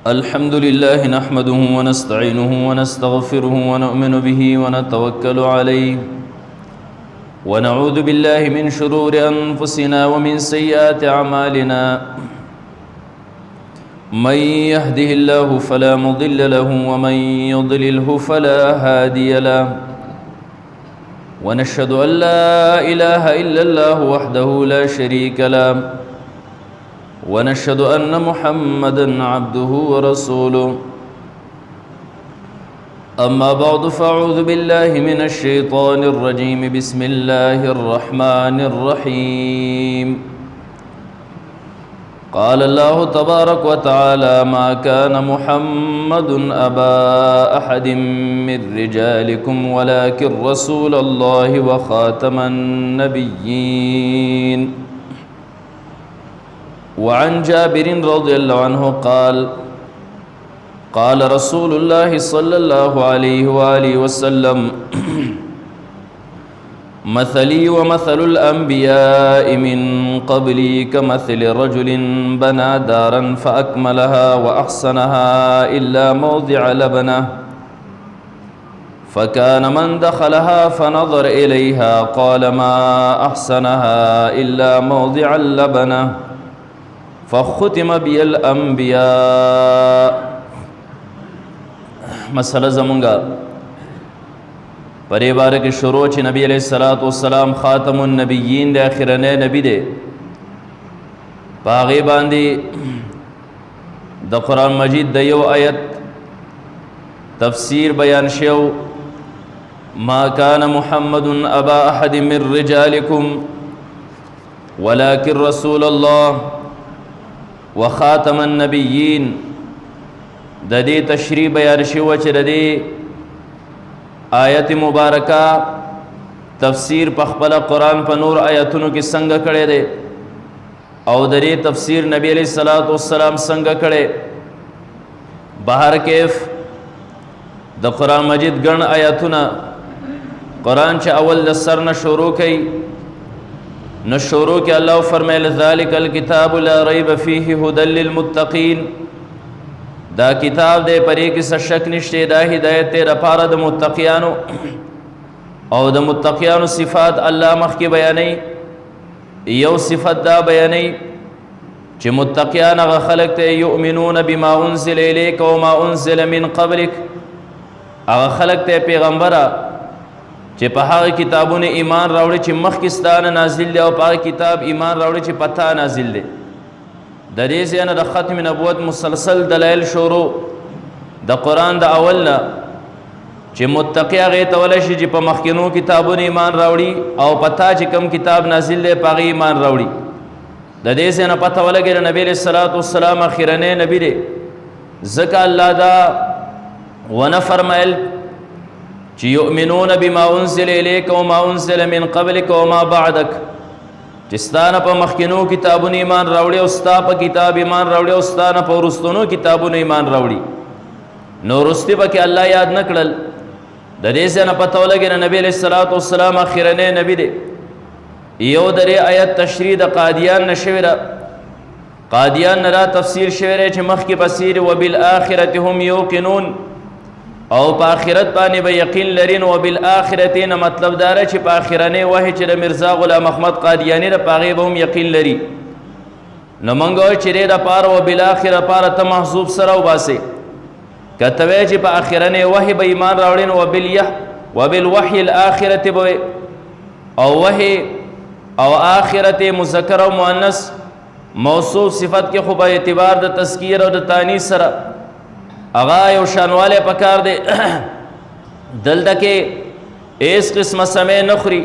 الحمد لله نحمده ونستعينه ونستغفره ونؤمن به ونتوكل عليه ونعوذ بالله من شرور أنفسنا ومن سيئات أعمالنا من يهده الله فلا مضل له ومن يضلله فلا هادي له ونشهد أن لا إله إلا الله وحده لا شريك له ونشهد أن محمدًا عبده ورسوله أما بعد فأعوذ بالله من الشيطان الرجيم بسم الله الرحمن الرحيم قال الله تبارك وتعالى ما كان محمد أبا أحد من رجالكم ولكن رسول الله وخاتم النبيين وعن جابر رضي الله عنه قال قال رسول الله صلى الله عليه وآله وسلم مثلي ومثل الأنبياء من قبلي كمثل رجل بنى دارا فأكملها وأحسنها إلا موضع لبنه فكان من دخلها فنظر إليها قال ما أحسنها إلا موضع اللبنه فختم بي الأنبياء مسئلہ زمانگا پرے بارے کے شروع چھ نبی علیہ السلام خاتم النبیین دے آخرنے نبی دے پاغی باندی دا قرآن مجید دا یو آیت تفسیر بیان شیو ما کان محمد ابا احد من رجالکم ولكن رسول اللہ وخاتم النبیین دا دی تشریح بیان شو چھ دا دی آیت مبارکہ تفسیر پخپل قرآن پا نور آیتونو کی سنگ کڑے دے او دا دی تفسیر نبی علیہ السلام سنگ کڑے بہر کیف دا قرآن مجید گن آیتونا قرآن چھ اول دا سر نشورو کئی نشورو کہ اللہ فرمائے لذالک الکتاب لا ریب فیہ ہدل للمتقین دا کتاب دے پری کس شک نشتے دا ہدایت تیرا پارا دا متقیانو او دا متقیانو صفات اللہ مخ کی بیانی یو صفت دا بیانی چھ متقیان اغا خلق تے یؤمنون بما انزل الیک وما انزل من قبلک اغا خلق تے پیغمبرہ چھ پہا کتابوں نے ایمان راوڑی چھ مخکستان نازل دے او پہا کتاب ایمان راوڑی چھ پتہ نازل دے دا دیزی انا دا ختم نبوت مسلسل دلائل شورو دا قرآن دا اولنا چھ متقیہ غیتا ولشی چھ پا مخکنو کتابوں نے ایمان راوڑی او پتہ چھ کم کتاب نازل دے پاگی ایمان راوڑی دا دیزی انا پتہ ولگی نبی علیہ السلام اخیرنے نبی دے ذکا اللہ دا ونفرمائل چی یؤمنون بما انزل الیک وما انزل من قبلک وما بعدک چستانا پا مخکنو کتابون ایمان راوڑی استا پا کتاب ایمان راوڑی استانا پا رستنو کتابون ایمان راوڑی نو رستی پا کہ اللہ یاد نکڑل دا دیسے نا پتہ لگی نا نبی علیہ السلام آخرنے نبی دے یو درے آیت تشریح دا قادیان نشورا قادیان نرا تفسیر شورے چھ مخ کی پسیر وبالآخرت هم یوقنون او پا آخرت پانی با یقین لرین و بالآخرتین مطلب دارا چی پا آخرانی وحی چی دا مرزا غلام احمد قادیانی دا پاغی با هم یقین لری نو منگوی چی ری دا پارا و بالآخر پارا تا محضوب سراو باسی کتوی چی پا آخرانی وحی با ایمان راوڑین و بالوحی الآخرت بوی او وحی او آخرت مذکر و مؤنث موصوف صفت کے خوبا اعتبار دا تذکیر و دا تانیس سرا اغا یو شانوالے پکار دے دلدہ کے اس قسم سمے نخری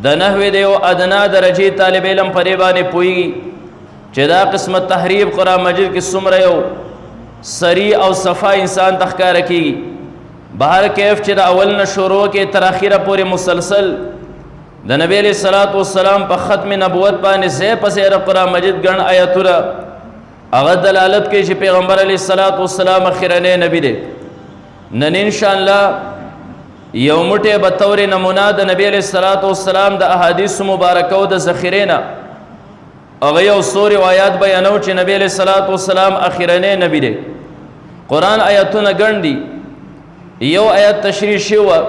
دا نحوی دے و ادنا درجی طالب علم پریبانے پوئی گی چہ دا قسم تحریب قرآن مجید کی سمرے ہو سری او صفا انسان تخکا رکھی گی بہر کیف چہ دا اول نشورو کے تراخیر پوری مسلسل دا نبی علیہ السلام پا ختم نبوت پانے زی پسیر قرآن مجید گرن آیتورا اغد دلالت کے چی پیغمبر علیہ السلام اخیرنے نبی دے نن انشاءاللہ یومٹے بطور نمونہ دا نبی علیہ السلام دا احادیث مبارکہ دا ذخیرینا اغه یو څو روایت بیانو چې نبی علیہ الصلوۃ والسلام اخیرنه نبی دی قرآن آیتونه ګڼ دي. یو آیت تشریح شوی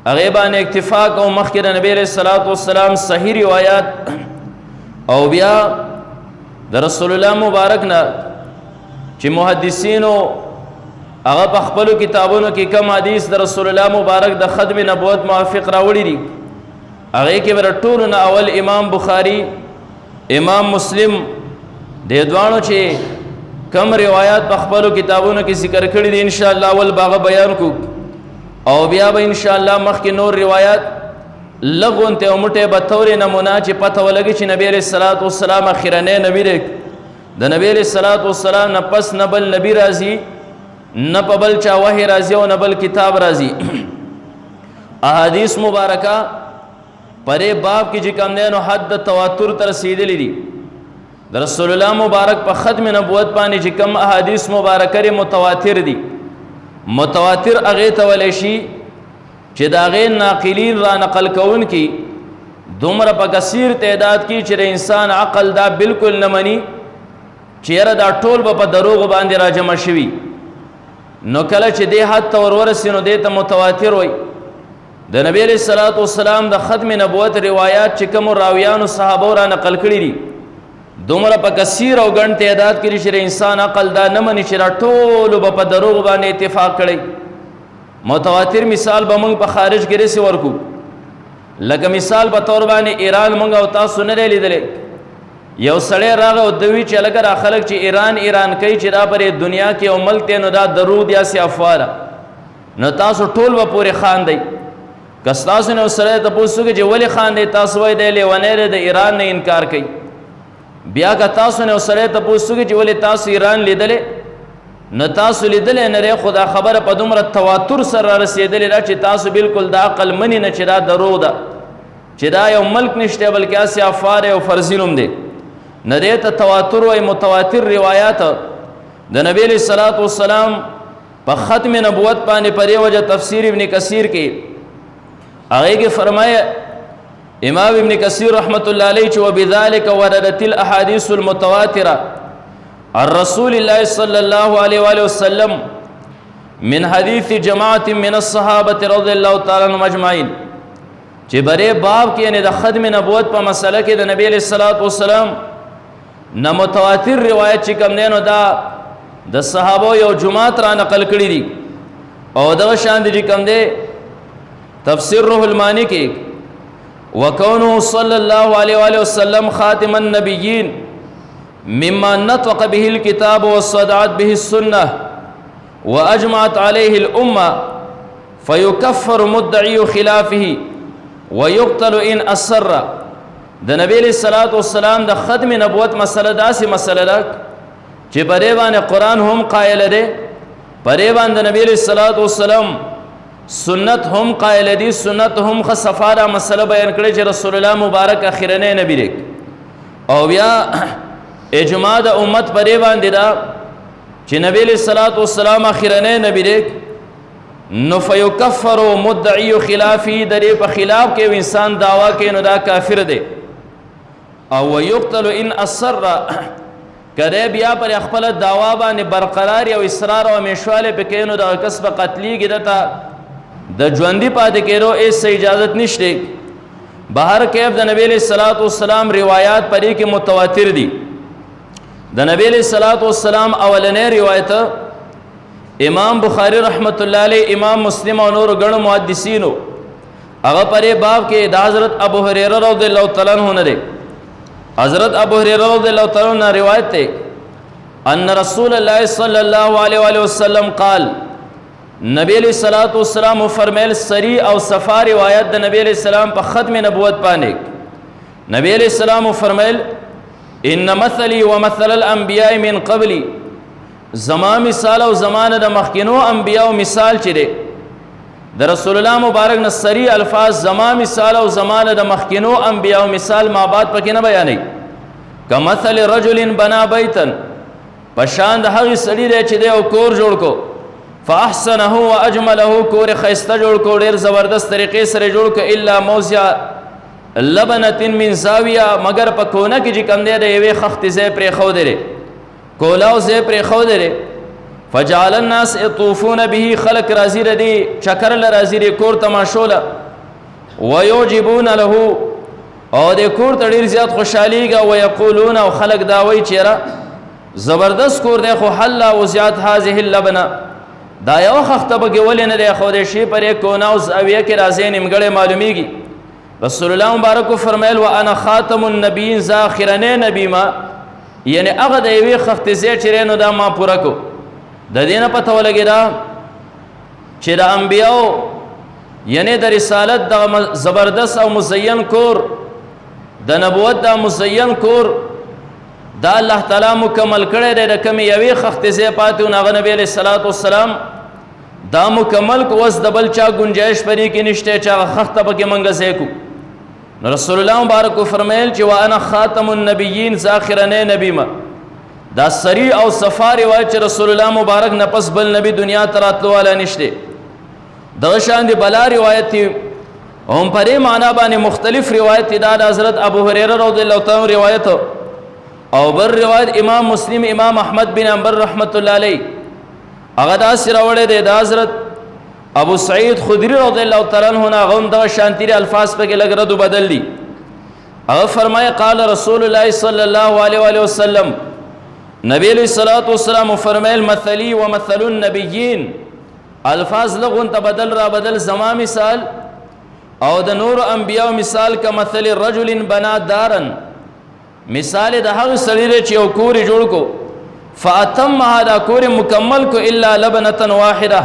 هغې باندې اکتفا کوو مخکې د نبی علیه الصلاة والسلام صحیح روایات او بیا د رسول الله مبارک نه چې محدثینو هغه په خپلو کتابونو کې کم حدیث د رسول الله مبارک د ختم نبوت موافق راوړي دي هغې کې به د ټولو نه اول امام بخاري امام مسلم دې دواړو چې کم روایات په خپلو کتابونو کې ذکر کړي دي انشاءالله اول به هغه بیان کو او بیا به انشاءالله مخکې نور روایات لږ غونتې او موټې به طورې نمونه چې پته ولګي چې نبی علیه الصلاة والسلام اخرنی نبي دی د نبی علیه الصلاة والسلام نه پس نه بل نبي راځي نه په بل چا وحی راځي او نه بل کتاب راځي. احادیث مبارکه پرې باب کې چې کوم دی نو حد د تواتر ته رسېدلي دي. د رسول الله مبارک په ختم نبوت باندې چې کوم احادیث مبارکه متواتر دي متواتر هغې ته ویلی شي چې د هغې ناقلین را نقل کوونکي دومره په کثیر تعداد کې چې د انسان عقل دا بالکل نه مني چې یاره دا ټول به په دروغو باندې را جمع شوي نو کله چې دې حد ته ورورسي نو دې ته متواتر وایي. د نبی علیه الصلاة والسلام د ختم نبوت روایات چې کومو راویانو صحابو را نقل کړي دي دومره په کثیر او ګڼ تعداد کې چې انسان عقل دا نه مني چې دا ټولو به په دروغ باندې اتفاق کړی. متواتر مثال به موږ په خارج کې رسې ورکو لکه مثال په طور باندې ایران موږ او تاسو نه دی لیدلی یو سړی راغی او دوی چې هلکه را خلک چې ایران کوي چې دا پرې دنیا کې یو ملک دی نو دا دروغ دی هسې افواه ده نو تاسو ټول به پورې خاندئ که ستاسو نه یو سړی تپوس وکړي چې ولې خاندئ تاسو وایي دی لیونی دی د ایران نه انکار کوي بیا که تاسو نه یو سړی تپوس وکړي چې ولې تاسو ایران لیدلی نه تاسو لیدلی نه دی خو دا خبره په دومره تواتر سره را رسېدلې ده چې تاسو بالکل دا عقل مني نه چې دا دروغ ده چې دا یو ملک نشته بلکې هسې افواه دی او فرضي نوم دی نه دې ته تواتر وایي. متواتر روایات د نبی علیه الصلاة والسلام په ختم نبوت باندې په دې وجه تفسیر ابن کثیر کې هغې کې فرمایه امام ابن کثیر رحمت الله علیه چې وبذلک وردت الاحادیث المتواتره عن رسول الله صلی الله علیه وآله وسلم من حدیث جماعت من الصحابه رضی الله تعالی عنهم اجمعین چې برې باب کې یعنی د ختم نبوت په مسله کې د نبی علیه الصلاة والسلام نه متواتر روایت چې کوم دی نو دا د صحابو یو جماعت را نقل کړي دي او دغه شان دي چې کوم دی تفسیر روح المانی کې وکونه صلی الله علیه وآله وسلم خاتم النبیین مما نطق به الكتاب وصدعت به السنه واجمعت عليه الامه فيكفر مدعي خلافه ويقتل ان اصر. د نبی علیہ الصلوۃ والسلام د ختم نبوت مسله داسې مسله ده چې پرې باندې قرآن هم قائل دی پرې باندې نبی علیہ الصلوۃ والسلام سنت هم قائل دي سنت هم خ صفاره مسله بیان کړي چې رسول الله مبارک اخرنی نبی دی او بیا اجماع د امت پرې باندې دا چې نبی علیہ الصلوۃ والسلام اخرنی نبی دی نو فیکفر مدعی خلافی درې په خلاف کې انسان دعوا کوي نو دا کافر دی او ويقتل ان اصر کله بیا پر خپل دعوا باندې برقرار او اصرار او مشواله پکې نو د کسب قتلیږي دته د ژوندۍ پاتې کېدو هیڅ اجازت نشته. بهر کیف د نبی علیہ الصلوۃ والسلام روایات پرې کې متواتر دي. د نبی علیہ الصلوۃ والسلام اولنې روایت امام بخاری رحمت الله علیه امام مسلم او نور غڼو محدثینو هغه پرې باب کې د حضرت ابو هريره رضی الله تعالی عنہ نه دی. حضرت ابو هريره رضی الله تعالی عنہ روایت ہے ان رسول الله صلی الله علیه وآله وسلم قال نبی علیہ الصلوۃ والسلام فرمایل سری او صفا روایت د نبی علیہ السلام په ختم نبوت باندې نبی علیہ السلام فرمایل ان مثلی ومثل الانبیاء من قبلی زما مثال او زمانه د مخکینو انبیاء مثال چي دي د رسول الله مبارک نصری الفاظ زما مثال او زمانه د مخکینو انبیاء مثال ما بعد پکې نه بیانې کمثل رجل بنا بیتا پشان د هغه سړي دی چې دی او کور جوړ کو فاحسنه واجمله کور خيسته جوړ کو ډیر زبردست طریقې سره جوړ کو الا موضع لبنه من زاویه مگر په کونه کې چې کم دی د یوې خخت ځای پرې خو دی کولاو ځای پرې خو دی فجعل الناس يطوفون به خلق راضي ردي چکر لراضي ری کور تماشولا ويعجبون له او د کور ته ډیر زیات خوشاليږي او یقولون او خلق دا وایي چیرې زبردست کور دی خو حل او زیات هذه اللبنه دا یو خخته به ولې نه دی خو د شی پر کونا او زاویه کې راځي نیمګړې معلومیږي رسول الله مبارک فرمایل وانا خاتم النبیین ذاخرنه نبی ما یعنی هغه د یوې خخته زی چیرې نو دا ما پوره کو د دینه پته ولګی دا چې د انبیاو یعنی د رسالت د زبردست او مزین کور د نبوت د مزین کور دا الله تعالی مکمل کړی دی د کمی یوې خخته زی پاتې هغه نبی علیہ الصلوۃ والسلام دا مکمل کو وس د بل چا گنجائش پرې کې نشته چا خخته پکې منګه زی کو رسول الله مبارک فرمایل چې وانا خاتم النبیین ذاخرنه نبی ما دا سری او صفا روایت چې رسول الله مبارک نه پس بل نبی دنیا ته راتلو والا نشته د شان دی بلا روایت هم پرې معنا باندې مختلف روایت دا د حضرت ابو هريره رضی الله تعالی روایت او بر روایت امام مسلم امام احمد بن حنبل رحمت الله علیه هغه دا سره وړه د حضرت ابو سعید خدری رضی الله تعالی عنہ غون د شانتری الفاظ په کې لګ ردو بدل دي هغه فرمایي قال رسول الله صلی الله علیه وسلم نبی علیہ الصلوۃ والسلام فرمایل مثلی ومثل النبیین الفاظ لغون ته بدل را بدل زما مثال او د نور انبیاء مثال کا مثل رجل بنا دارن مثال د هغه سړي چې یو کور جوړ کو فاتم هذا کور مکمل کو الا لبنه واحده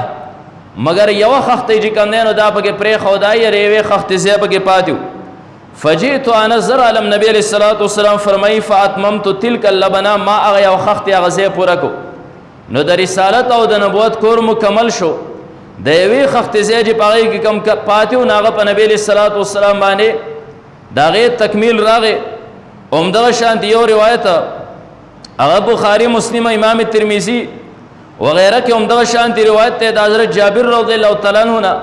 مگر یو خخته چې کندنو دا پکې پرې خدای ریوي خخته زی پکې پاتیو فجئت انا زر علم نبی علیہ الصلوۃ والسلام فرمای فاتممت تلك اللبنه ما هغه یو خخته هغه زی پوره کو نو د رسالت او د نبوت کور مکمل شو د یوې خخته زی چې پاره کې کم پاتیو ناغه په نبی علیہ الصلوۃ والسلام باندې داغه تکمیل راغه عمدہ شانت یو روایت هغه بخاری مسلم امام ترمذی وغیرہ کې عمدہ شانت روایت ته د حضرت جابر رضی الله تعالی عنہ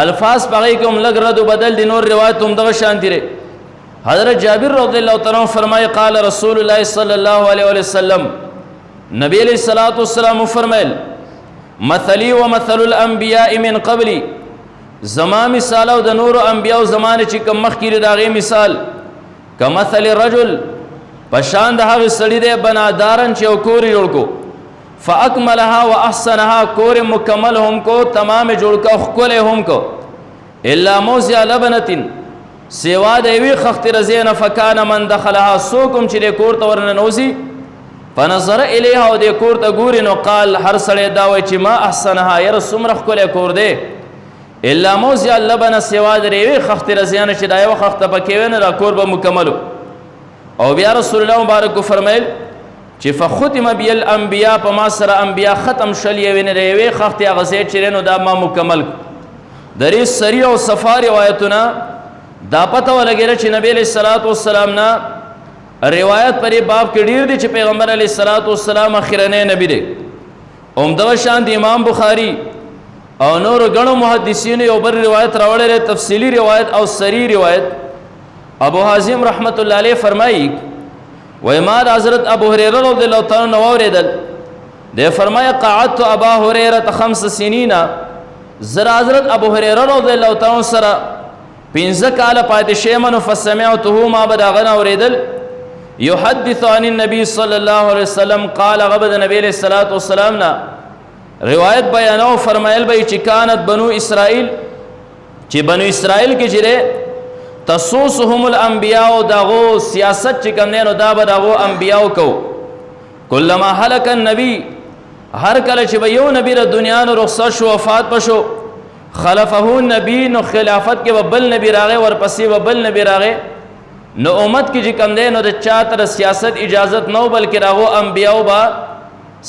الفاظ پغی کې هم لګ رد بدل دي نور روایت عمدہ شانت لري حضرت جابر رضی الله تعالی عنہ فرمایي قال رسول الله صلی الله علیه وسلم نبی علیہ الصلوۃ والسلام فرمایل مثلی ومثل الانبیاء من قبلی زما مثال او د نور انبیاء زمانه چې کوم مخکې داغه مثال کمثل رجل پشان د هغه سړي دی بنادارن چې کور جوړ کو فاکملها واحسنها کور مکمل هم کو تمام جوړ کو خپل هم کو الا موزع لبنه سوا د وی خخت رزین فکان من دخلها سوکم چې کور ته ورننوزي فنظر الیها او د کور ته ګور نو قال هر سړی دا وای چې ما احسنها ير سمره خپل کور دی الا موزع اللبن سوا دریوی خخت رزیان چې دا یو خخت پکې ونه را کور به مکمل او بیا رسول الله مبارک فرمایل چې فختم بی الانبیاء پما سره انبیاء ختم شل یې ونه ریوی خخت غزه چرنو دا ما مکمل درې سری او صفا روایتونه دا پته ولګره چې نبی علیہ الصلوۃ والسلام نا روایت پرې باب کې ډیر دي چې پیغمبر علیہ الصلوۃ والسلام اخرنه نبی دی عمدہ شان دی امام بخاری او نور غنو محدثین یو بر روایت راوړل تفصیلی روایت او سری روایت ابو حازم رحمت الله علیه فرمایي و ما حضرت ابو هريره رضی الله تعالی عنہ اوریدل ده فرمایا قعدت ابا هريره 5 سنین زرا حضرت ابو هريره رضی الله تعالی سره 15 کال پاتې شیمن فسمعته ما بدغنا اوریدل يحدث عن النبي صلى الله عليه وسلم قال غبد نبی علیہ الصلوۃ والسلام نا روایت بیانو فرمایل به چې کانت بنو اسرائیل چې بنو اسرائیل کې چیرې تسوسهم الانبیاء دغه سیاست چې کوم نه دا به دغه انبیاء کو کلمہ هلك النبی هر کله چې به یو نبی د دنیا نو رخصت شو وفات پشو خلفه النبی نو خلافت کې بل نبی راغه ورپسې بل نبی راغه نو امت کې چې کوم نه د چا تر سیاست اجازت نو بلکې راغو انبیاء با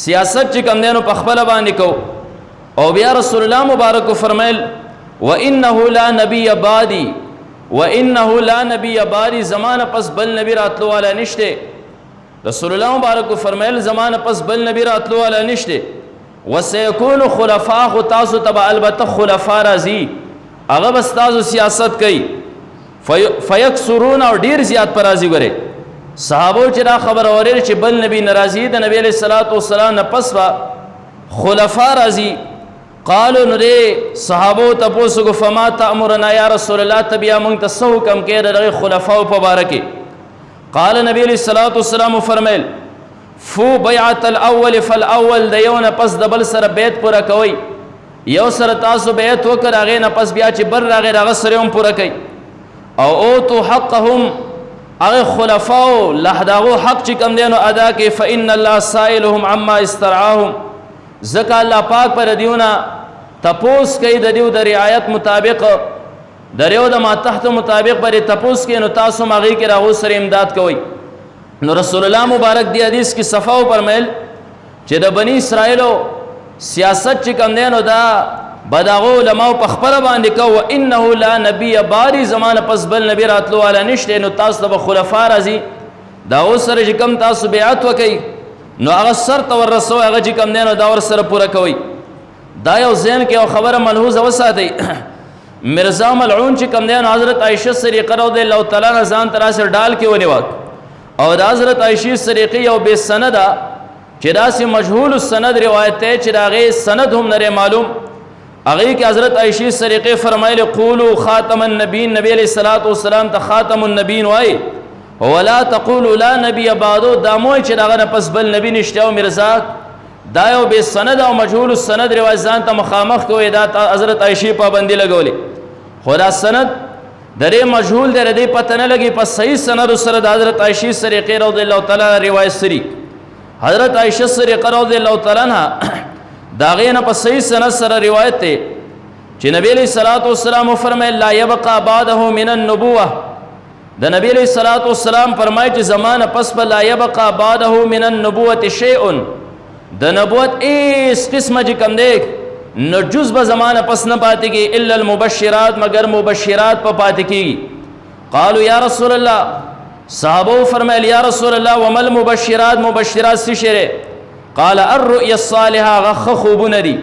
سیاست چې کوم دینو په خپل باندې کو او بیا رسول الله مبارک فرمایل وانه لا نبی بعدی وانه لا نبی بعدی زمانه پس بل نبی راتلو والا نشته رسول الله مبارک فرمایل زمانه پس بل نبی راتلو والا نشته وسيكون خلفاء تاسو تبع البته خلفاء راضی هغه بس تاسو سیاست کوي فیکسرون او ډیر زیات پر راضی غره صحابو چې دا خبر اورل چې بل نبی ناراضی د نبی علیہ الصلوۃ والسلام نه پس وا خلفاء راځي. قالو نو دې صحابو تپوسو کو فما تأمرنا یا رسول الله تبیا مونږ ته څه حکم کې دغه خلفاو په باره کې؟ قال نبی علیہ الصلوۃ والسلام فرمایل فو بیعت الاول فالاول، د یو نه پس د بل سره بیعت پوره کوي. یو سره تاسو بیعت وکړ هغې نه پس بیا چې بر راغی هغه سره هم پوره کوي. او اوتو حقهم، هغه خلفاو لهداغو حق چې کم دی نو ادا کوي. فإن الله سائلهم عما استرعاهم، ځکه الله پاک پر دیونه تپوس کوي د دیو د رعایت مطابق، د دیو د ما تحت مطابق پر تپوس کوي، نو تاسو هم هغې کې راغو سره امداد کوئ. نو رسول الله مبارک دی حدیث کې صفاو فرمیل چې د بنی اسرائیلو سیاست چې کم دی نو دا بداغو علماو په خپله باندې کو. وانه لا نبی، باری زمانه پس بل نبی راتلو والا نشته، نو تاسو ته به خلفا راځي دا اوس سره چې کم تاسو بیعت وکئ نو هغه سر ته ورسوئ، هغه چې کم دی نو دا ور سره پوره کوئ. دا یو ذهن کې یو خبره ملحوظه وساتئ. مرزا ملعون چې کم دی نو حضرت عائشہ صدیقه رضی الله تعالی عنها ځان ته راسره ډال کې ونیوه، او د حضرت عائشہ صدیقه یو بې سنده چې داسې مجهول السند روایت دی چې د هغې سند هم نه معلوم. هغې کې حضرت عائشہ صدیقه فرمایلی قولو خاتم النبیین، نبی علیہ الصلاۃ والسلام ته خاتم النبیین وایي، ولا تقولوا لا نبی بعدو، دا موی چې د هغه نه پس بل نبی نشته. او مرزا دا یو بې سند او مجهول السند روایت ځان ته مخامخ کوي، دا حضرت عائشہ پابندي لګولې. خو دا سند د دې مجهول دی، د دې پته نه لګي په صحیح سند سره د حضرت عائشہ صدیقه رضی الله تعالی عنها روایت سری. حضرت عائشہ صدیقه رضی الله تعالی عنها دا هغې نه په صحیح سند سره روایت دی چې نبی علیہ الصلوۃ والسلام فرمایل لا یبقى بعده من النبوه، د نبی علیہ الصلوۃ والسلام فرمایي چې زمانه پس به لا یبقى بعده من النبوه شیء، د نبوت هیڅ قسمه چې کوم دی نو جز به زمانه پس نه پاتې کېږي الا المبشرات، مگر مبشرات په پاتې کېږي. قالو یا رسول الله، صحابو فرمایل یا رسول الله وما المبشرات، مبشرات څه شی دی؟ قال الرؤیا الصالحه، هغه ښه خوبونه دي،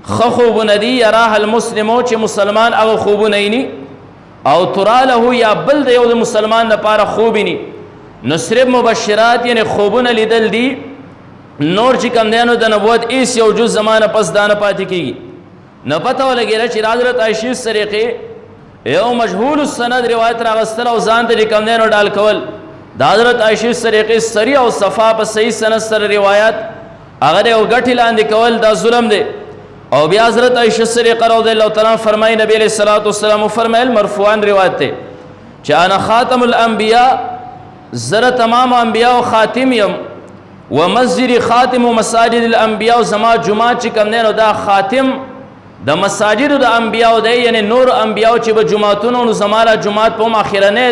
ښه خوبونه دي یراها المسلمو چې مسلمان هغه خوبونه ویني، او ترا له یا بل د یو د مسلمان لپاره خوب ویني. نو صرف مبشرات یعنی خوبونه لیدل دي، نور چې کم دی نو د نبوت هیڅ یو جز زمانه پس دا نه پاتې کېږي. نه پته ولګېده چې حضرت عائشہ صدیقه یو مجهول السند روایت راغستل او ځان ته چې کم دی نو ډال کول. د حضرت عائشہ صدیقه سری او صفا په صحیح سند سره روایت هغه یو ګټې لاندې کول دا ظلم دی. او بیا حضرت عائشہ صدیقه رضی الله تعالی عنها فرمایي نبی علیہ الصلوۃ والسلام فرمایل مرفوعاً روایت دی چې انا خاتم الانبیاء، زره تمام انبیاء او خاتم یم، و مسجد خاتم و مساجد الانبیاء، زما جماعت چې کوم دی نو دا خاتم د مساجد د انبیاء دی، یعنی نور انبیاء چې به جماعتونو نو زماله جماعت په هم اخرنی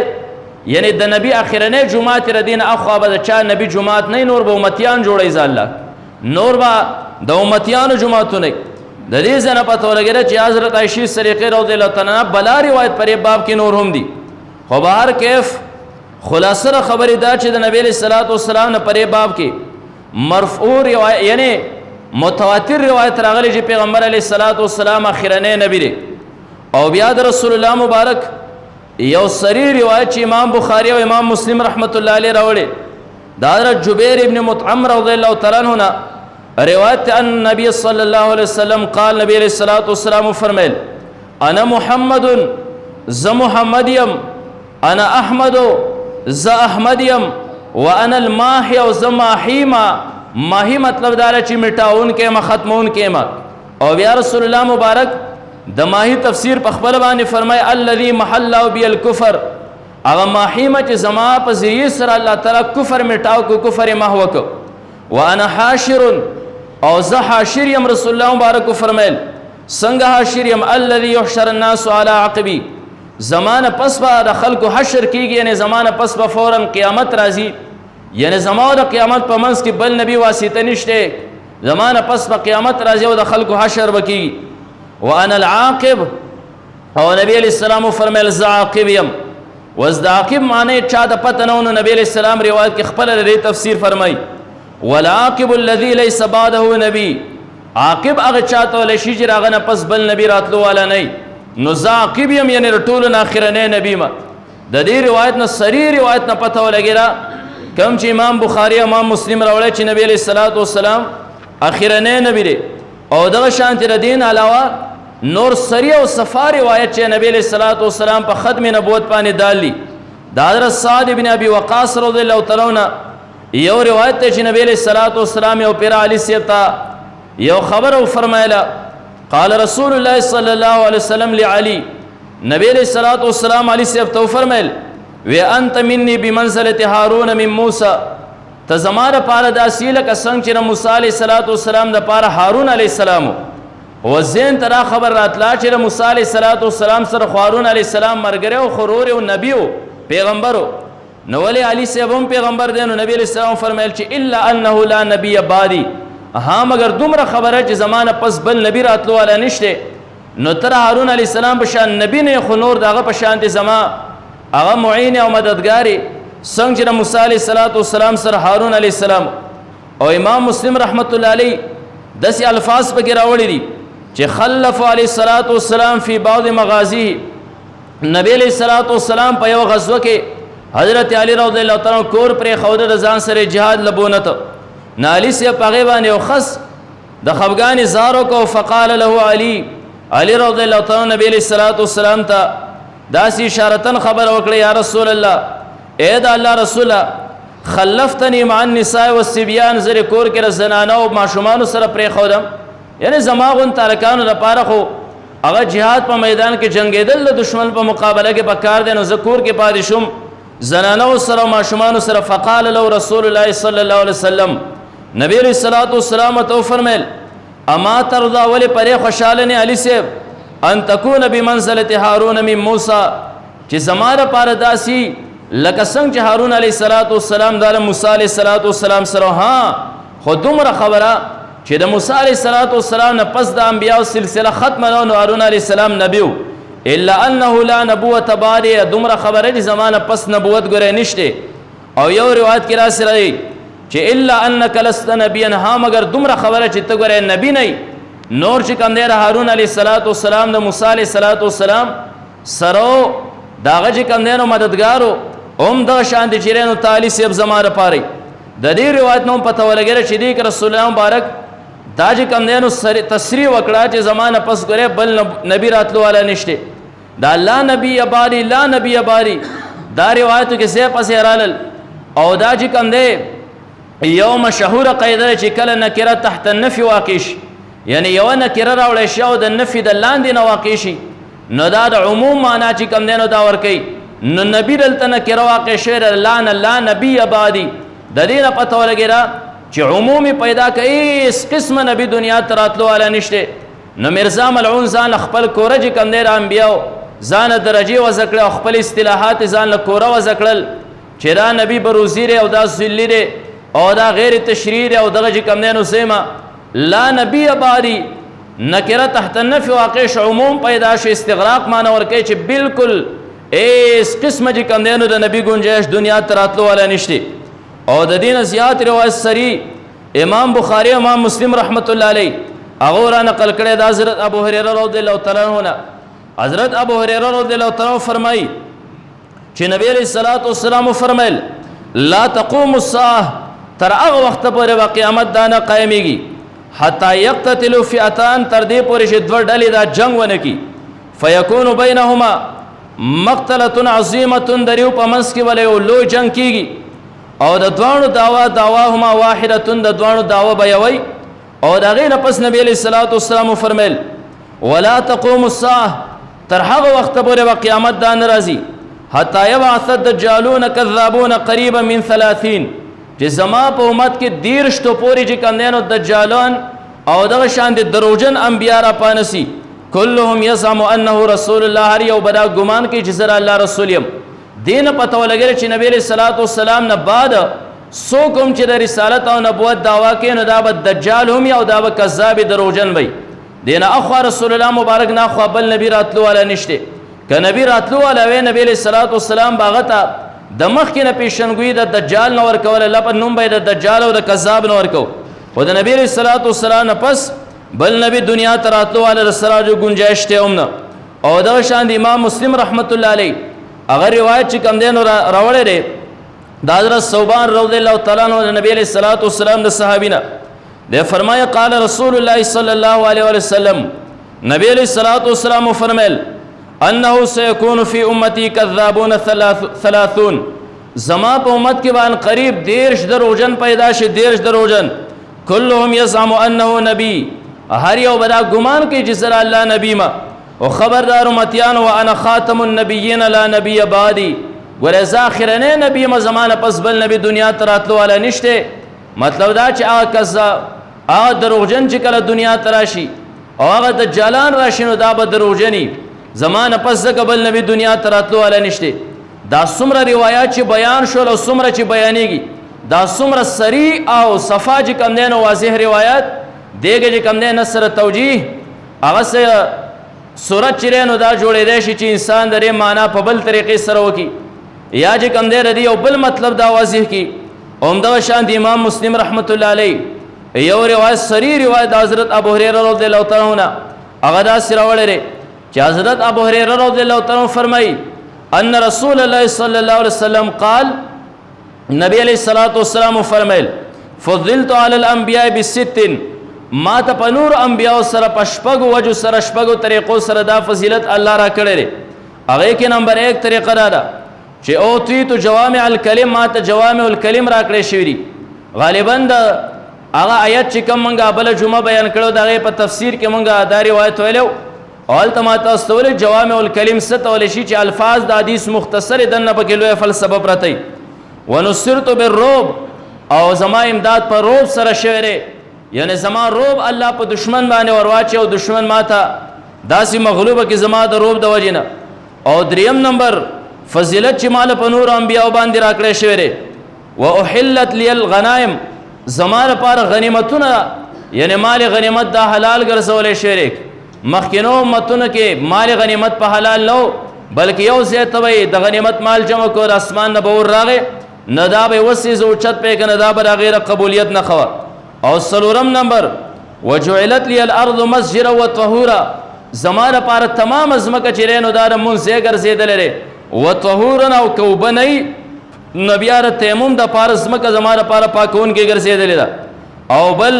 یعنی د نبی اخرنی جماعت ردین اخوا به د چا نبی جماعت نه، نور به امتیان جوړی ځاله، نور به د امتیانو جماعتونه. د دې ځای نه پته ولګېده چې حضرت عائشہ صدیقه رضی الله تعالی عنها بلا روایت پر باب کې نور هم دي. خو به هر کیف خلاصه خبرې دا چې د نبی علیہ الصلوۃ والسلام نه پر باب کې مرفوع روایت یعنی متواتر روایت راغلی چې پیغمبر علیہ الصلوۃ والسلام اخرنی نبی دی. او بیا د رسول الله مبارک یو سری روایت چې امام بخاری او امام مسلم رحمت الله علیه راوړي، دا حضرت جبیر ابن مطعم رضی الله تعالی عنہ روایت ان نبی صلی الله علیه وسلم قال، نبی علیہ الصلوۃ والسلام فرمایل انا محمد، ز محمد یم، انا احمد، ز احمد یم، وانا الماحی، او ز ماحی ما، ماحی مطلب دا چې مټاون کې ما ختمون کې ما. او بیا رسول الله مبارک د ماحی تفسیر په خپل باندې فرمای الذي محل بی الكفر، هغه ماحی ما چې زما په ذریعه سره الله تعالی کفر مټاو کو، کفر محو کو. وانا حاشر، او زه حاشر یم، رسول الله مبارک فرمایل څنګه حاشر یم؟ الذي يحشر الناس على عقبی، زمانه پس به د خلکو حشر کیږي، یعنی زمانه پس به فورا قیامت راځي، یعنی زمانه د قیامت په منځ کې بل نبی واسطه نشته، زمانه پس به قیامت راځي او د خلکو حشر وکړي. وانا العاقب، او نبی علیہ السلام فرمایل ز عاقب یم. وز د عاقب معنی چا د پته نه، نبی علیہ السلام روایت کې خپل لري تفسیر فرمای والعاقب الذي ليس بعده نبی، عاقب هغه چاته ولې شي چې هغه نه پس بل نبی راتلو والا نه. نو ز عاقب یم یعنی ټول نه اخرنی نبی ما. د دې روایت نه صریح روایت نه پته ولګیږي کوم چې امام بخاری امام مسلم راوړی چې نبی علیہ الصلوۃ والسلام اخیرنی نبی دی او دغه شانتی د دین علاوه نور سری او صفا روایت چې نبی علیہ الصلوۃ والسلام په ختم نبوت باندې دالی د حضرت سعد بن ابي وقاص رضی الله تعالی عنہ یو روایت ته چې نبی علیہ الصلوۃ والسلام یو پیر علی سیتا یو خبر او فرمایلا قال رسول الله صلی الله علیه وسلم لعلی نبی علیہ الصلوۃ والسلام علی سیب تو فرمایل و انت مني بمنزله هارون من موسی ته زماره پاره د اصله کسنګ چې موسی علیہ الصلوۃ والسلام د پاره هارون علیہ السلام و زین ترا خبر راتلا چې موسی علیہ الصلوۃ والسلام سره هارون علیہ السلام مرګره او خرور او نبی او پیغمبرو نو ولی علی سیب هم پیغمبر دی نو نبی علیہ السلام فرمایل چې الا انه لا نبی بعدی ها مگر دومره خبره چې زمانه پس بل نبی راتلو والا نشته نو تر هارون علیہ السلام په شان نبی نه خو نور دغه په شان دي زما هغه معین او مددګاری څنګه چې موسی علیہ السلام سره هارون علیہ السلام او امام مسلم رحمت الله علی داسې الفاظ پکې راوړي دي چې خلف علیہ السلام فی بعض مغازی نبی علیہ السلام په یو غزوه کې حضرت علی رضی الله تعالی کور پر خوده د ځان سره jihad لبونته نالی سے پاغه باندې او خص د خفغان زارو کو فقال له علی رضی الله تعالی نبی علیہ السلام ته داسی اشارتن خبر وکړه یا رسول الله اے دا الله رسول خلفتنی مع النساء والصبيان زری کور کې زنانه او ماشومان سره پرې خودم یعنی زماغون تارکانو د پاره خو هغه jihad په میدان کې جنگیدل د دشمن په مقابله کې پکار دي نو ذکر کې پادشم زنانه سره او ماشومان سره فقال له رسول الله صلی الله علیه وسلم نبی علیہ الصلوۃ والسلام تو فرمایل اما ترضى ولی پرې خوشاله نه علی سے ان تكون بمنزله هارون من موسی چې زماره پاره داسی لکه څنګه چې هارون علیہ الصلوۃ والسلام د موسی علیہ الصلوۃ والسلام سره ها خودمره خبره چې د موسی علیہ الصلوۃ والسلام نه پس د انبیاء سلسله ختمه نو هارون علیہ السلام نبیو الا انه لا نبوت بعد دمره خبره چې زمانه پس نبوت ګره نشته او یو روایت کې را سره چې الا انک لست نبیا ها مگر دومره خبره چې ته ګره نبی نه نور چې کوم دی هارون علیہ الصلوۃ والسلام د موسی علیہ الصلوۃ والسلام سره داغه چې کوم دی نو مددګارو هم د شان دي چیرې نو تعالی سیب زماره پاره د دې روایت نو پته ولګره چې دی رسول الله مبارک دا چې کوم دی نو تصریح وکړه چې زمانه پس ګره بل نبی راتلو والا نشته دا لا نبی اباری لا نبی اباری دا روایت کې څه پسې رالل او دا چې کوم دی یو مشهور قاعده چې کله نکره تحت النفي واقع شي یعنی یو نکره راوړی شي او د نفي د لاندې نه واقع شي نو دا د عموم معنا چې کوم دی نو دا ورکي نو نبی دلته نکره واقع شي لا نبی بعدی د دې نه پته ولګیرا چې عمومي پیدا کوي اس قسم نبی دنیا ته راتلو والا نشته نو مرزا ملعون ځان خپل کورج کوم دی انبیاء ځان درجه وزکړه خپل اصطلاحات ځان له کوره وزکړل چې دا نبی بروزیره او دا ذلیره او دا غیر تشریع او دغه کوم دی نو سیما لا نبی بعدی نکره تحت النفي واقع عموم پیدا شي استغراق معنی ورکه چې بالکل اس قسم چې کوم دی نو د نبی گنجائش دنیا ته راتلو والا نشته او د دین زیات روایت سری امام بخاری امام مسلم رحمت الله علیه هغه را نقل کړی د حضرت ابو هريره رضی الله تعالی عنہ حضرت ابو هريره رضی الله تعالی عنہ فرمایي چې نبی علیہ الصلوۃ والسلام فرمایل لا تقوم الساعه تر هغه وخت پورې قیامت دانه قائميږي حتا یقتتلوا فئتان تر دې پورې چې دوه ډلې دا جنگ ونه کی فیکون بینهما مقتله عظیمه دریو په منځ کې ولې لوی جنگ کیږي او د دوانو دعواهما واحده د دوانو دعوه بیوي او دا غینه پس نبی علیہ الصلوۃ والسلام فرمایل ولا تقوم الساعه تر هغه وخت پورې قیامت دا ناراضي حتا يبعث الدجالون كذابون قريبا من 30 چې زما په امت کې دیرشتو پورې چې کندنو دجالان او دغه شان دي دروژن انبیا را پانسي كلهم يزعم انه رسول الله هر یو بدا ګمان کوي چې زرا الله رسول يم دین پته ولګره چې نبی علیہ الصلوۃ والسلام نه بعد سو کوم چې د رسالت او نبوت داوا کوي نو دا به دجال هم یا دا به کذاب دروژن وي دین اخو رسول الله مبارک نه خو بل نبی راتلو ولا نشته ک نبی راتلو ولا وی نبی علیہ الصلوۃ والسلام باغتا د مخ کې نه پیشنګوي د دجال نور کول لپاره نوم به د دجال او د کذاب نور کو او د نبی علیہ الصلوۃ والسلام پس بل نبی دنیا ته راتلو ولا سراج گنجائش ته اومنه او دا شان امام مسلم رحمت الله علیه اگر روایت چې کم دین راوړل د حضرت ثوبان رضی الله تعالی عنہ نبی علیہ الصلوۃ والسلام د صحابینا دے فرمایا قال رسول الله صلی الله علیه وسلم نبی علیہ الصلوۃ والسلام فرمایل انه سيكون في امتي كذابون 30 زما په امت کې باندې قریب 13 دروغجن پیدا شي 13 دروغجن كلهم يزعم انه نبي هر یو بدا ګمان کوي چې سره الله نبی ما او خبردار امتیان وانا خاتم النبیین لا نبی بعدی ورزا اخرنه نبی ما زمانه پس بل نبی دنیا تراتلو والا نشته مطلب دا چې هغه کذا هغه دروغجن چې کله دنیا تراشي او هغه دجالان راشي نو دا به دروغجنی زمانه پس قبل نبی دنیا تراتلو والا نشته دا څومره روایت چې بیان شول او څومره چې بیانېږي دا څومره صریح او صفا چې کوم دی نو واضح روایت دیګه چې کوم دی نصر توجیه هغه سره صورت چې نو دا جوړېدای شي چې انسان درې معنا په بل طریقې سره وکي یا چې کوم دی ردی او بل مطلب دا واضح کی عمده شان د امام مسلم رحمت الله علیه یو روایت صریح روایت حضرت ابو هريره رضی الله تعالی عنہ هغه دا سره وړره چې حضرت ابو هريره رضی الله تعالی عنہ فرمایي ان رسول الله صلی الله علیه وسلم قال نبی علیہ الصلوۃ والسلام فرمایل فضلت علی الانبیاء بست ما ته په نور انبیاء سره پشپغو وجو سره شپغو طریقو سره دا فضیلت الله را کړی دی هغه کې نمبر 1 طریقه را ده چې او تی تو جوامع الکلم ما ته جوامع الکلم را کړی شوی دی غالبا دا هغه آیت چې کوم منګه بل جمعه بیان کړو دا په تفسیر کې منګه دا روایت ویلو اول تماته استول جوامع الکلم ستول شي چې الفاظ د حدیث مختصر دنه په کې لوی فلسفه پرته ونصرت بالرعب او زما امداد پر روب سره شوی یعنی زما روب الله په دشمن باندې ورواچي او دشمن ماته داسې مغلوبه کې زما د روب د وجنه او دریم نمبر فضیلت چې مال په نور انبیاء باندې راکړې شوی دی واحلت لي الغنائم زما لپاره غنیمتونه یعنی مال غنیمت دا حلال ګرځولې شوی دی مخکینو امتونو کې مال غنیمت په حلال نو بلکې یو ځای ته وي د غنیمت مال جمع کول اسمان نه به ور راغی نه دا به وسې زوچت په کنه دا به غیر قبولیت نه خوا او سلورم نمبر وجعلت لي الارض مسجدا وطهورا زما لپاره تمام ازمکه چې رینو دار مون زه ګرځیدل لري وطهورا او کوبنی نبیار تیمم د پاره ازمکه زما لپاره پاکون کې ګرځیدل ده او بل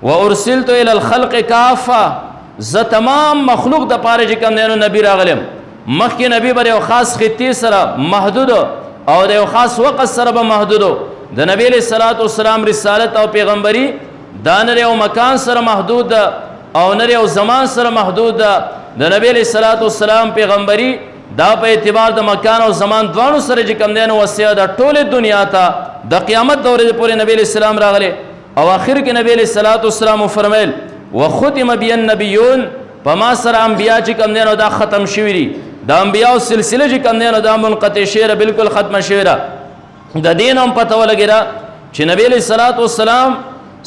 وارسلت الى الخلق کافه ز تمام مخلوق د پاره چې کوم نو نبی راغلم مخکې نبی بر یو خاص خطي سره محدود او د یو خاص وقت سره به محدود د نبی له صلوات و سلام رسالت او پیغمبري دا نه یو مکان سره محدود او نه یو زمان سره محدود د نبی له صلوات و سلام پیغمبري دا په اعتبار د مکان او زمان دوانو سره چې کوم دینو وسیله د ټوله دنیا ته د قیامت دورې پورې نبی له سلام راغله او اخر کې نبی له صلوات و سلام فرمایل وختم بي النبيون پما سره انبیا چې کوم دینو دا ختم شوی دي د انبیاء سلسله چې کوم دینو دا منقطع شوی بالکل ختم شوی د دین هم پته ولګیرا چې نبی علیہ الصلوۃ والسلام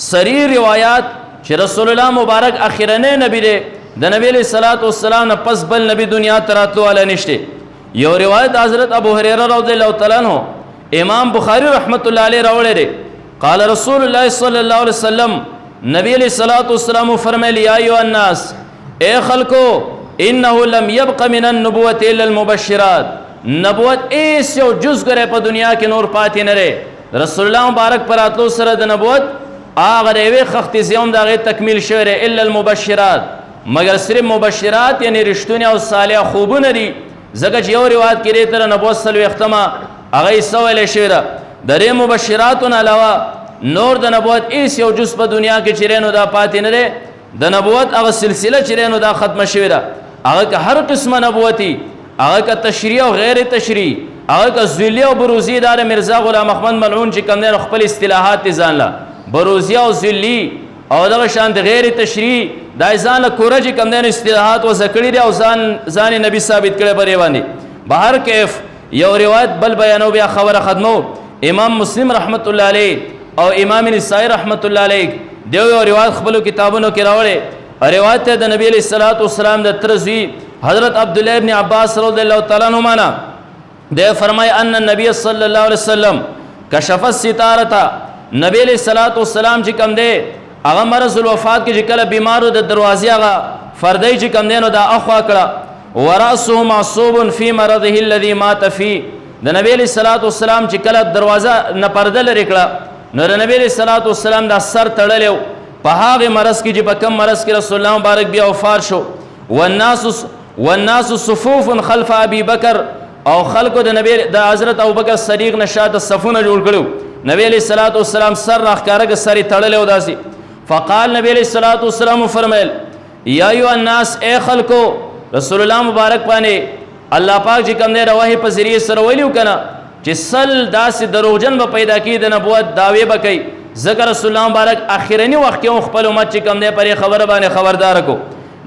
صریح روایت چې رسول الله مبارک اخرنه نبی دی د نبی علیہ الصلوۃ والسلام نه پس بل نبی دنیا تراتلو والا نشته یو روایت حضرت ابو هريره رضی الله تعالی عنہ امام بخاری رحمت الله علیه راوړی دی قال رسول الله صلی الله علیه وسلم نبی علیہ الصلوۃ والسلام فرمایلی یا ایها الناس اے خلقو انه لم يبق من النبوة الا المبشرات نبوت ایس یو جز ګره په دنیا کې نور پاتې نه لري رسول الله مبارک پر اتلو سره د نبوت هغه دی وخت زیوم دغه تکمیل شوی الا المبشرات مگر صرف مبشرات یعنی رښتونی او صالح خوبونه دي زګه چې یو روایت کې تر نبوت سلو ختمه هغه سوال شوی دا د مبشراتون علاوه نور د نبوت ایس یو جز په دنیا کې چیرینو دا پاتې نه لري د نبوت هغه سلسله چیرینو دا ختمه شوی دا هغه که هر قسمه نبوتی هغه که تشریع او غیر تشریع هغه که ذلی او بروزی دار مرزا غلام احمد ملعون چې کوم نه خپل اصطلاحات ځان لا بروزی او ذلی او دغه شان د غیر تشریع دای ځان له کورج کوم نه اصطلاحات او ذکری دی او ځان نبی ثابت کړي بری باندې بهر کیف یو روایت بل بیانو بیا خبره ختمو امام مسلم رحمت الله علیه او امام نسائی رحمت الله علیه دیو یو روایت خپل کتابونو کې راوړي روایت د نبی علیہ الصلوۃ والسلام د ترزوی حضرت عبداللہ ابن عباس رضی اللہ تعالی عنہما دے فرمائے ان النبی صلی اللہ علیہ وسلم کشف الستارہ نبی علیہ الصلوۃ والسلام چې کوم دی هغه مرض الوفات کې چې کله بیمارو د دروازې هغه فردی چې کوم دی نو دا اخوا کړه وراسه معصوب فی مرضه الذي مات فيه د نبی علیہ الصلوۃ والسلام چې کله دروازه نه پرده لري کړه نو د نبی علیہ الصلوۃ والسلام دا سر تړلو په هغه مرض کې چې په کم مرض کې رسول الله مبارک بیا وفات شو. والناس صفوف خلف ابي بکر او خلکو د نبی د حضرت ابوبکر صدیق نشاط صفونه جوړ کړو. نبی علیہ الصلوۃ والسلام سر راخاره سری تړلې و داسي. فقال نبی علیہ الصلوۃ والسلام فرمایل یا ایها الناس اے خلکو رسول الله مبارک باندې الله پاک چې کوم دی رواه په ذریعہ سره ویلو کنه چې سل داسې دروغجن به پیدا کی د نبوت داوی به کوي. ذکر رسول الله مبارک اخرنی وخت کې خپل امت چې کوم دی پرې خبر باندې خبردار کو.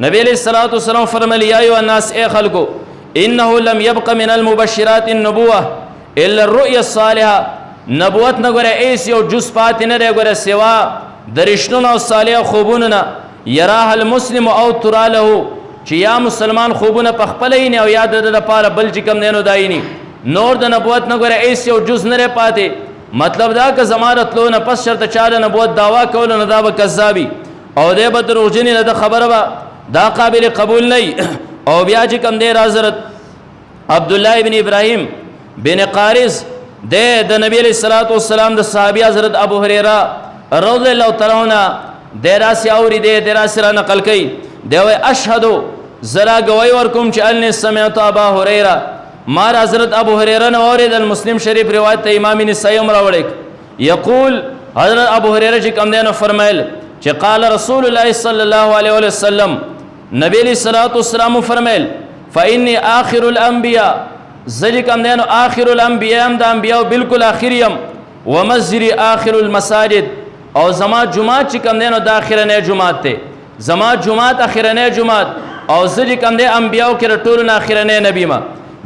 نبی علیہ الصلوۃ والسلام فرمایل یا ایها الناس اے خلکو انه لم يبق من المبشرات النبوه الا الرؤيا الصالحه. نبوت نه ګوره ایس یو جز پات نه دی ګوره سوا درشتونو او صالح خوبونو نه. یراه المسلم او ترا له چې یا مسلمان خوبونه په خپل نه او یاد د لپاره بل چې کم نه دایني. نور د نبوت نه ګوره ایس یو جز نه پاتې. مطلب دا که ضمانت لو نه پس شرط چا د نبوت داوا کول نه دا به کذابي او د به دروغجن نه د خبره به دا قابل قبول نه. او بیا چې کم دی حضرت عبد الله ابن ابراهيم بن قارز د نبی علیہ الصلوۃ والسلام د صحابي حضرت ابو هريره رضی الله تعالی عنہ دراسی اوری دراسی را نقل کئ دی وای اشهد زرا گوی ورکم چې ان سمعت ابا هريره مار حضرت ابو هريره نو اورید المسلم شریف روایت امام نسائی راوړی یقول حضرت ابو هريره چې کوم دینو فرمایل چې قال رسول الله صلی الله علیه وسلم نبی علیہ الصلوۃ والسلام فرمایل فإني آخر الانبیاء زجی کوم دینو آخر الانبیاء د انبیاء بالکل اخریم ومسجد آخر المساجد او زما جمعات چې کوم دینو د اخرنه جمعات ته زما جمعات اخرنه جمعات او زجی کوم دی انبیاء کې ټول اخرنه نبی ما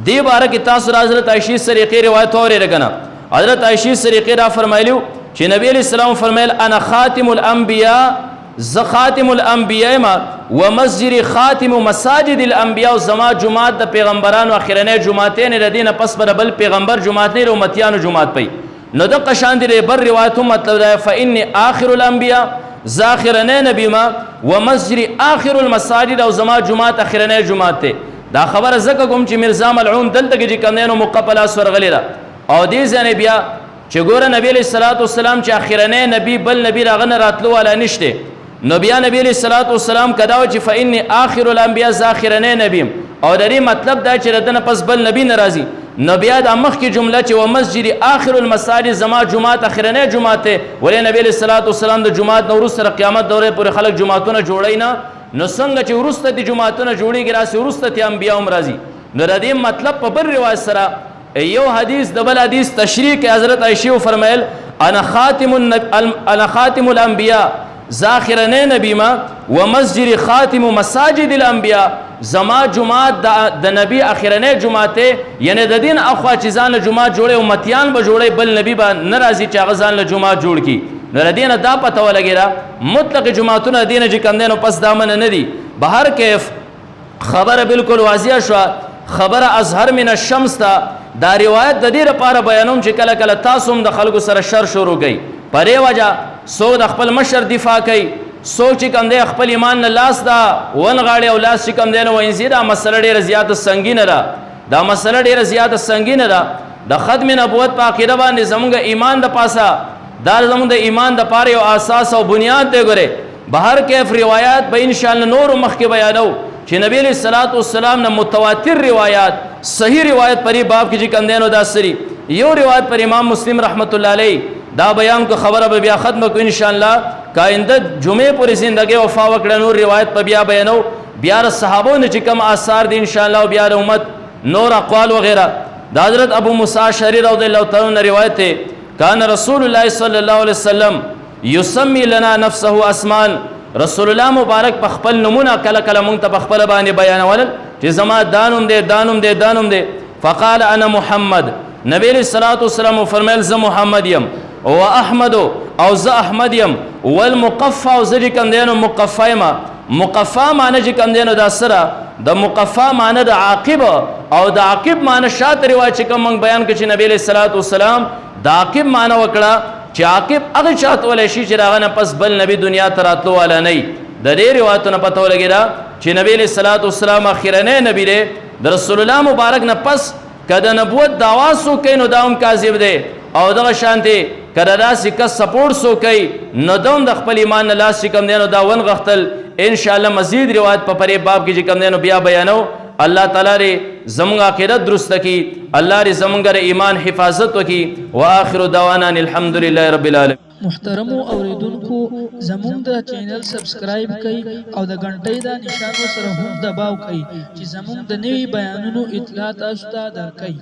دی باره کې تاسو حضرت عائشہ سریقی روایت اورې رګنا. حضرت عائشہ سریقی را فرمایلو چې نبی علیہ السلام فرمایل انا خاتم الانبیاء ز خاتم الانبیاء ما ومسجد خاتم مساجد الانبیاء زما جمعات د پیغمبرانو اخرنه جمعتین ردینه پس بل پیغمبر جمعات نه امتیانو جمعات پي نو د قشان دی بر روایت مطلب دا فإني آخر الانبیاء ذاخرنه نبی ما ومسجد آخر المساجد او زما جمعات اخرنه جمعات ته. دا خبر زکه کوم چې مرزا ملعون دلته کې کندنو مقبله سورغلی را او دې ځنه بیا چې ګوره نبی علیہ الصلوۃ والسلام چې اخرنه نبی بل نبی راغنه راتلو والا نشته. نو بیا نبی علیہ الصلوۃ والسلام کدا چې فإني آخر الانبیاء ذاخرنه نبی او د دې مطلب دا چې ردنه پس بل نبی ناراضي. نو بیا د مخ کې جمله چې ومسجد آخر المساجد زما جمعات اخرنه جمعات ولې نبی علیہ الصلوۃ والسلام د جمعات نور سره قیامت دوره پر خلق جمعاتونه جوړای نه. نو څنګه چې ورسته د جمعاتونه جوړیږي راسي ورسته ته انبیاء راضي. نو د دې مطلب په بر روایت سره یو حدیث د بل حدیث تشریح کې حضرت عائشہ فرمایل انا خاتم الانبیاء ذاخرنه نبی ما ومسجد خاتم مساجد الانبیاء زما جمعات د نبی اخرنه جمعات یعنی د دین اخوا چې ځان له جمعات جوړي امتیان به جوړي بل نبی به ناراضي چې هغه ځان له جمعات جوړ کی. نو دینه دا پته ولګیرا مطلق جماعتونه دینه چې کندنو پس دامن نه دي. بهر کیف خبره بالکل واضح شو خبره اظهر من الشمس تا دا روایت د دې لپاره بیانوم چې کله کله تاسو هم د خلکو سره شر شروع کړي پرې وجه سو د خپل مشر دفاع کوي سوچ کندې خپل ایمان نه لاس دا ون غاړي او لاس چې کندنو وینځي دا مسله ډیره زیات سنگینه ده. دا مسله ډیره زیات سنگینه ده. د ختم نبوت په عقیده باندې زموږ ایمان د پاسه دا زموږ د ایمان د پاره او اساس او بنیاد دی. ګوره بهر کیف روایت به ان شاء الله نور مخ کې بیانو چې نبی علیہ الصلوۃ والسلام نه متواتر روایت صحیح روایت پرې باب کې چې کندنو دا سری یو روایت پر امام مسلم رحمت الله علیه دا بیان کو خبره به بیا ختم کو ان شاء الله کاینده جمعه پورې زندګي وفا وکړه نور روایت په بیا بیانو بیا صحابو نه چې کوم آثار دي ان شاء الله بیا امت نور اقوال وغیرہ. دا حضرت ابو موسی اشعری رضی الله تعالی عنہ روایت ہے کان رسول الله صلی الله علیه وسلم یسمی لنا نفسه اسمان. رسول الله مبارک په خپل نمونه کله کله مونږ ته په خپل باندې بیانول چې زما دانوم دې دانوم دې دانوم دې. فقال انا محمد نبی علیہ الصلوۃ والسلام فرمایل ز محمد یم او احمد او ز احمد یم والمقفى او ز کندینو مقفى ما مقفى معنی چې کندینو دا سره د مقفى معنی د عاقب او د عاقب معنی شات روایت چې کوم بیان کړي نبی علیہ الصلوۃ والسلام د عاقب معنی وکړه چې عاقب هغه چاته ولې شي چې راغنه پس بل نبی دنیا ته راتلو والا نه. د دې روایتونو پته ولګیرا چې نبی علیہ الصلوۃ والسلام اخرنه نبی دی د رسول الله مبارک نه پس کده نبوت داوا سو کینو داوم کاذب دی او دغه شانته کله داسې کس سپورټ سو کوي نو دوم د خپل ایمان نه لاس چې کوم دی نو دا ونغښتل انشاءالله مزید روایت په پرې باب کې چې کوم دی نو بیا بیانو الله تعالی ری زمونږ عقیدت درست کی الله ری زمونږ ایمان حفاظت وکي واخر دعوانا الحمدلله رب العالمین محترم اوریدونکو زموږ د چینل سبسکرایب کړئ او د غنټۍ د نشان سره هم دباو کړئ چې زموږ د نوي بیانونو اطلاع تاسو ته درکړي.